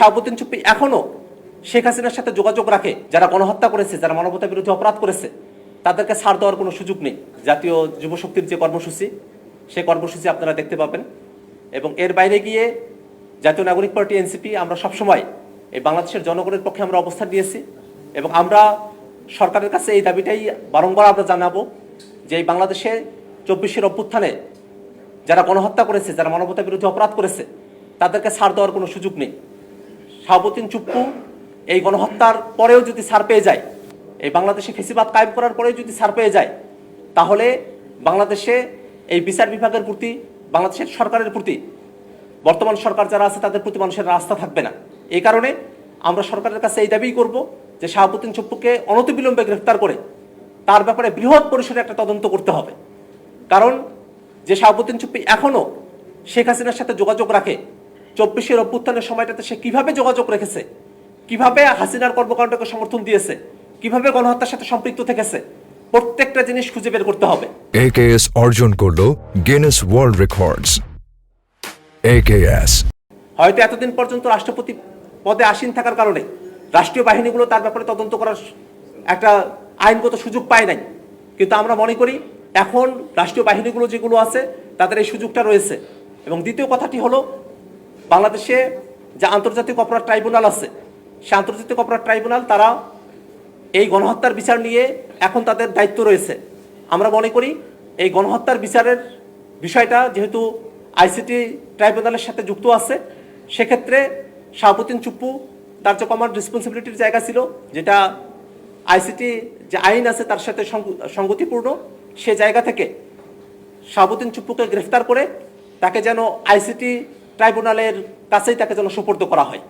শাহাবুদ্দিন চুপ্পি এখনো শেখ হাসিনার সাথে যোগাযোগ রাখে, যারা গণহত্যা করেছে, যারা মানবতা বিরোধী অপরাধ করেছে, তাদেরকে ছাড় দেওয়ার কোনো সুযোগ নেই। জাতীয় যুব শক্তির যে কর্মসূচি, সেই কর্মসূচি আপনারা দেখতে পাবেন। এবং এর বাইরে গিয়ে জাতীয় নাগরিক পার্টি এনসিপি আমরা সবসময় এই বাংলাদেশের জনগণের পক্ষে আমরা অবস্থান নিয়েছি এবং আমরা সরকারের কাছে এই দাবিটাই বারংবার আমরা জানাবো যে এই বাংলাদেশে 24-এর অভ্যুত্থানে যারা গণহত্যা করেছে, যারা মানবতা বিরোধী অপরাধ করেছে, তাদেরকে ছাড় দেওয়ার কোনো সুযোগ নেই। শাহাবুদ্দিন চুপ্পু এই গণহত্যার পরেও যদি ছাড় পেয়ে যায়, এই বাংলাদেশে ফেসিবাদ কায়েম করার পরেও যদি ছাড় পেয়ে যায়, তাহলে বাংলাদেশে এই বিচার বিভাগের প্রতি, বাংলাদেশের সরকারের প্রতি, বর্তমান সরকার যারা আছে তাদের প্রতি মানুষের আস্থা থাকবে না। এই কারণে আমরা সরকারের কাছে এই দাবিই করব যে শাহাবুদ্দিন চুপ্পুকে অনতিবিলম্বে গ্রেফতার করে তার ব্যাপারে বৃহৎ পরিসরে একটা তদন্ত করতে হবে। কারণ যে শাহাবুদ্দিন চুপ্পি এখনো শেখ হাসিনার সাথে যোগাযোগ রাখে, 24-এর অভ্যুত্থানের সময়টাতে সে কিভাবে যোগাযোগ রেখেছে, কিভাবে হাসিনার কর্মকাণ্ডকে সমর্থন দিয়েছে, কিভাবে গণহত্যার সাথে সম্পৃক্ত থেকেছে, প্রত্যেকটা জিনিস খুঁজে বের করতে হবে। AKS অর্জন করলো গিনেস ওয়ার্ল্ড রেকর্ডস। AKS হয়তো এতদিন পর্যন্ত রাষ্ট্রপতি পদে আসীন থাকার কারণে রাষ্ট্রীয় বাহিনীগুলো তার ব্যাপারে তদন্ত করার একটা আইনগত সুযোগ পায় নাই, কিন্তু আমরা মনে করি এখন রাষ্ট্রীয় বাহিনীগুলো যেগুলো আছে তাদের এই সুযোগটা রয়েছে। এবং দ্বিতীয় কথাটি হলো, বাংলাদেশে যে আন্তর্জাতিক অপরাধ ট্রাইব্যুনাল আছে, সে আন্তর্জাতিক অপরাধ ট্রাইব্যুনাল তারা এই গণহত্যার বিচার নিয়ে এখন তাদের দায়িত্ব রয়েছে। আমরা মনে করি এই গণহত্যার বিচারের বিষয়টা যেহেতু আইসিটি ট্রাইব্যুনালের সাথে যুক্ত আছে, সেক্ষেত্রে শাহাবুদ্দিন চুপ্পু তার যে কমান্ড রেসপন্সিবিলিটির জায়গা ছিল, যেটা আইসিটি যে আইন আছে তার সাথে সঙ্গতিপূর্ণ, সে জায়গা থেকে শাহাবুদ্দিন চুপ্পুকে গ্রেফতার করে তাকে যেন আইসিটি ট্রাইব্যুনালের কাছেই তাকে যেন সুপর্দ করা হয়।